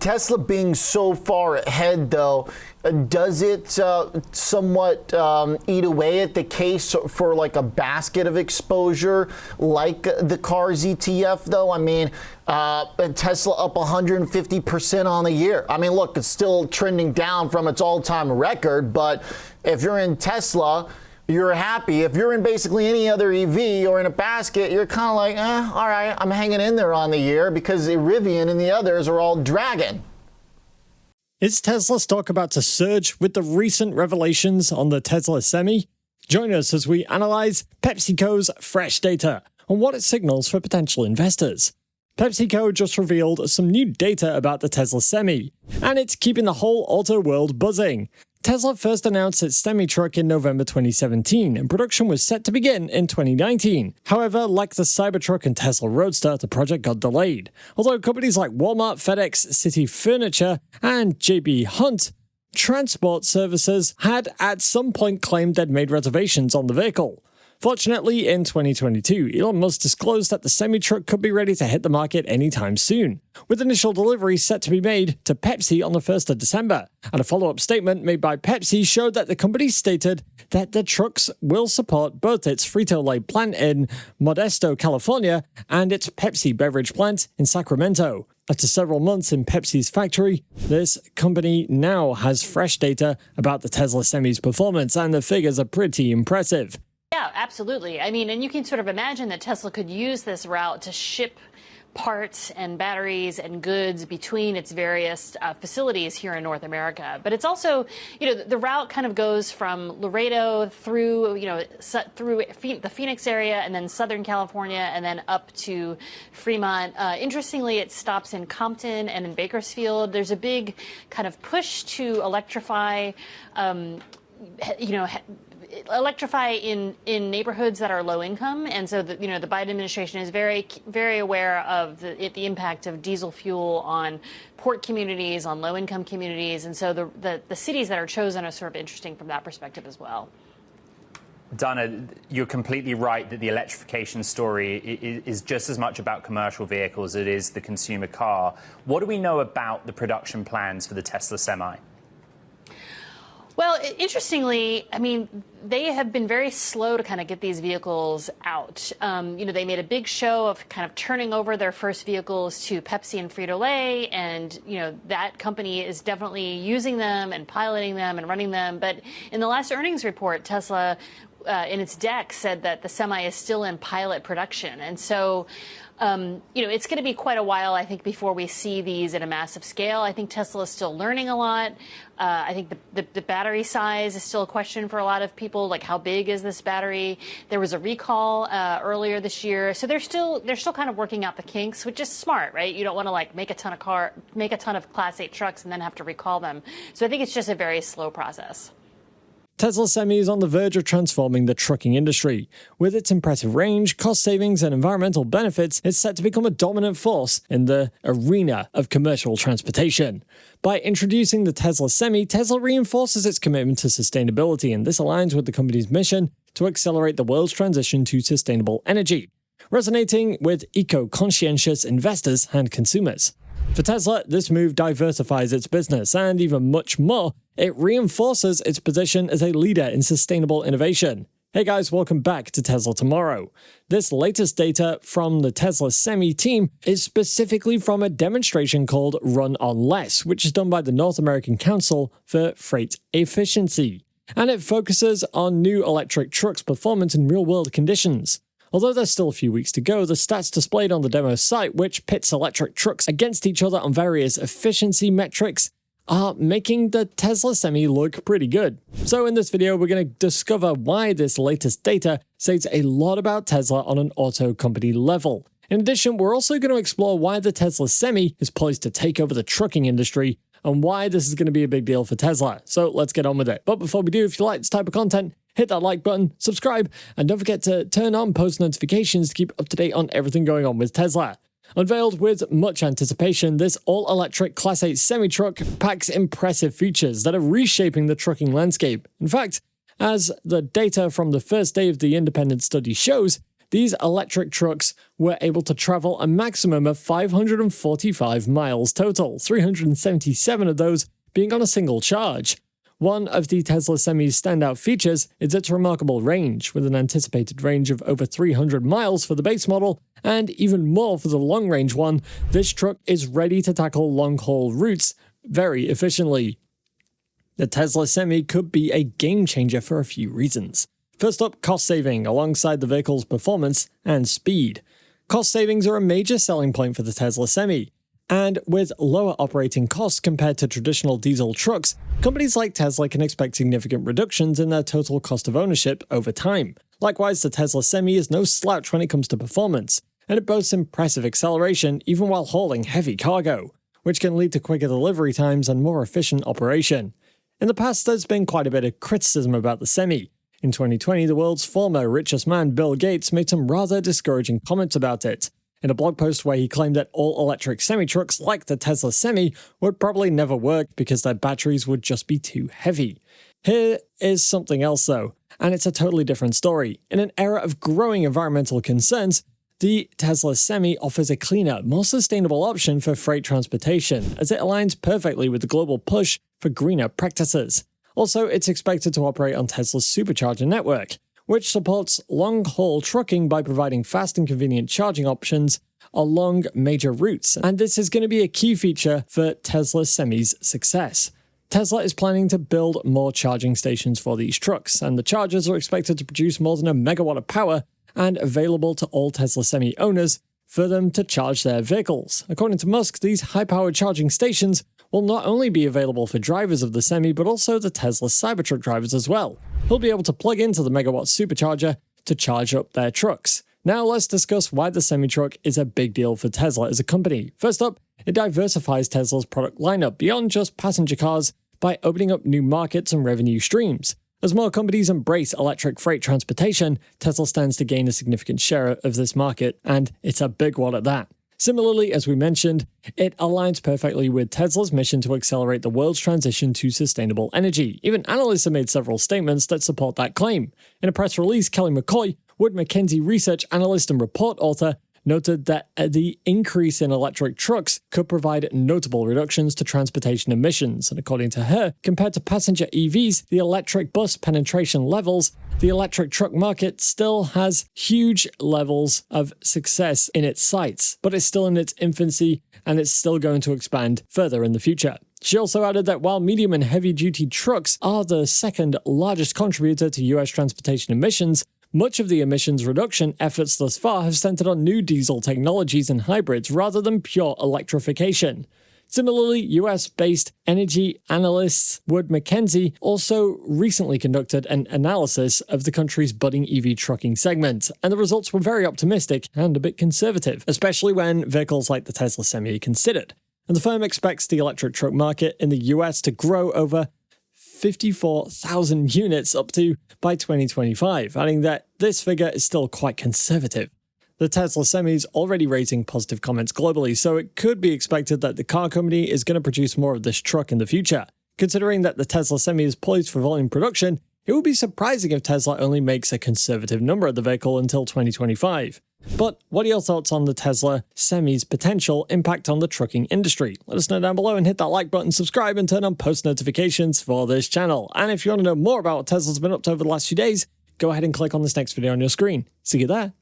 Tesla being so far ahead, though, does it somewhat eat away at the case for like a basket of exposure like the cars ETF, though? I mean, Tesla up 150% on the year. I mean, look, it's still trending down from its all-time record, but if you're in Tesla, you're happy. If you're in basically any other EV or in a basket, you're kind of like, all right, I'm hanging in there on the year because Rivian and the others are all dragging. Is Tesla stock about to surge with the recent revelations on the Tesla Semi? Join us as we analyze PepsiCo's fresh data and what it signals for potential investors. PepsiCo just revealed some new data about the Tesla Semi, and it's keeping the whole auto world buzzing. Tesla first announced its semi-truck in November 2017, and production was set to begin in 2019. However, like the Cybertruck and Tesla Roadster, the project got delayed. Although companies like Walmart, FedEx, City Furniture, and JB Hunt Transport Services had at some point claimed they'd made reservations on the vehicle. Fortunately, in 2022, Elon Musk disclosed that the semi-truck could be ready to hit the market anytime soon, with initial deliveries set to be made to Pepsi on the 1st of December. And a follow-up statement made by Pepsi showed that the company stated that the trucks will support both its Frito-Lay plant in Modesto, California, and its Pepsi beverage plant in Sacramento. After several months in Pepsi's factory, this company now has fresh data about the Tesla Semi's performance, and the figures are pretty impressive. Yeah, absolutely. I mean, and you can sort of imagine that Tesla could use this route to ship parts and batteries and goods between its various facilities here in North America. But it's also, the route kind of goes from Laredo through, through the Phoenix area and then Southern California and then up to Fremont. Interestingly, it stops in Compton and in Bakersfield. There's a big kind of push to electrify, electrify in neighborhoods that are low income, and so the Biden administration is very aware of the impact of diesel fuel on port communities, on low income communities, and so the cities that are chosen are sort of interesting from that perspective as well. Dana, you're completely right that the electrification story is just as much about commercial vehicles as it is the consumer car. What do we know about the production plans for the Tesla Semi? Well, interestingly, I mean, they have been very slow to kind of get these vehicles out. They made a big show of kind of turning over their first vehicles to Pepsi and Frito-Lay, and, that company is definitely using them and piloting them and running them. But in the last earnings report, Tesla, in its deck, said that the Semi is still in pilot production. And so, it's going to be quite a while, I think, before we see these at a massive scale. I think Tesla is still learning a lot. I think the battery size is still a question for a lot of people. Like, how big is this battery? There was a recall earlier this year, so they're still kind of working out the kinks, which is smart, right? You don't want to make a ton of Class 8 trucks and then have to recall them. So I think it's just a very slow process. Tesla Semi is on the verge of transforming the trucking industry. With its impressive range, cost savings, and environmental benefits, it's set to become a dominant force in the arena of commercial transportation. By introducing the Tesla Semi, Tesla reinforces its commitment to sustainability, and this aligns with the company's mission to accelerate the world's transition to sustainable energy, resonating with eco-conscientious investors and consumers. For Tesla, this move diversifies its business, and even much more, it reinforces its position as a leader in sustainable innovation. Hey guys, welcome back to Tesla Tomorrow. This latest data from the Tesla Semi team is specifically from a demonstration called Run on Less, which is done by the North American Council for Freight Efficiency, and it focuses on new electric trucks' performance in real-world conditions. Although there's still a few weeks to go, the stats displayed on the demo site, which pits electric trucks against each other on various efficiency metrics, are making the Tesla Semi look pretty good. So in this video, we're going to discover why this latest data says a lot about Tesla on an auto company level. In addition, we're also going to explore why the Tesla Semi is poised to take over the trucking industry and why this is going to be a big deal for Tesla. So let's get on with it. But before we do, if you like this type of content, hit that like button, subscribe, and don't forget to turn on post notifications to keep up to date on everything going on with Tesla. Unveiled with much anticipation, this all-electric Class 8 semi-truck packs impressive features that are reshaping the trucking landscape. In fact, as the data from the first day of the independent study shows, these electric trucks were able to travel a maximum of 545 miles total, 377 of those being on a single charge. One of the Tesla Semi's standout features is its remarkable range, with an anticipated range of over 300 miles for the base model, and even more for the long-range one. This truck is ready to tackle long-haul routes very efficiently. The Tesla Semi could be a game-changer for a few reasons. First up, cost saving, alongside the vehicle's performance and speed. Cost savings are a major selling point for the Tesla Semi, and with lower operating costs compared to traditional diesel trucks, companies like Tesla can expect significant reductions in their total cost of ownership over time. Likewise, the Tesla Semi is no slouch when it comes to performance, and it boasts impressive acceleration even while hauling heavy cargo, which can lead to quicker delivery times and more efficient operation. In the past, there's been quite a bit of criticism about the Semi. In 2020, the world's former richest man, Bill Gates, made some rather discouraging comments about it, in a blog post where he claimed that all-electric semi-trucks like the Tesla Semi would probably never work because their batteries would just be too heavy. Here is something else though, and it's a totally different story. In an era of growing environmental concerns, the Tesla Semi offers a cleaner, more sustainable option for freight transportation, as it aligns perfectly with the global push for greener practices. Also, it's expected to operate on Tesla's supercharger network, which supports long-haul trucking by providing fast and convenient charging options along major routes, and this is going to be a key feature for Tesla Semi's success. Tesla is planning to build more charging stations for these trucks, and the chargers are expected to produce more than a megawatt of power and available to all Tesla Semi owners for them to charge their vehicles. According to Musk, these high-powered charging stations will not only be available for drivers of the Semi, but also the Tesla Cybertruck drivers as well. Who'll be able to plug into the megawatt supercharger to charge up their trucks. Now let's discuss why the semi-truck is a big deal for Tesla as a company. First up, it diversifies Tesla's product lineup beyond just passenger cars by opening up new markets and revenue streams. As more companies embrace electric freight transportation, Tesla stands to gain a significant share of this market, and it's a big one at that. Similarly, as we mentioned, it aligns perfectly with Tesla's mission to accelerate the world's transition to sustainable energy. Even analysts have made several statements that support that claim. In a press release, Kelly McCoy, Wood Mackenzie research analyst and report author, noted that the increase in electric trucks could provide notable reductions to transportation emissions. And according to her, compared to passenger EVs, the electric bus penetration levels, the electric truck market still has huge levels of success in its sights, but it's still in its infancy and it's still going to expand further in the future. She also added that while medium and heavy-duty trucks are the second largest contributor to US transportation emissions, much of the emissions reduction efforts thus far have centered on new diesel technologies and hybrids rather than pure electrification. Similarly, US-based energy analysts Wood Mackenzie also recently conducted an analysis of the country's budding EV trucking segment, and the results were very optimistic and a bit conservative, especially when vehicles like the Tesla Semi are considered. And the firm expects the electric truck market in the US to grow over 54,000 units up to by 2025, adding that this figure is still quite conservative. The Tesla Semi is already raising positive comments globally, so it could be expected that the car company is going to produce more of this truck in the future. Considering that the Tesla Semi is poised for volume production, it would be surprising if Tesla only makes a conservative number of the vehicle until 2025. But what are your thoughts on the Tesla Semi's potential impact on the trucking industry? Let us know down below and hit that like button, subscribe, and turn on post notifications for this channel. And if you want to know more about what Tesla's been up to over the last few days, go ahead and click on this next video on your screen. See you there.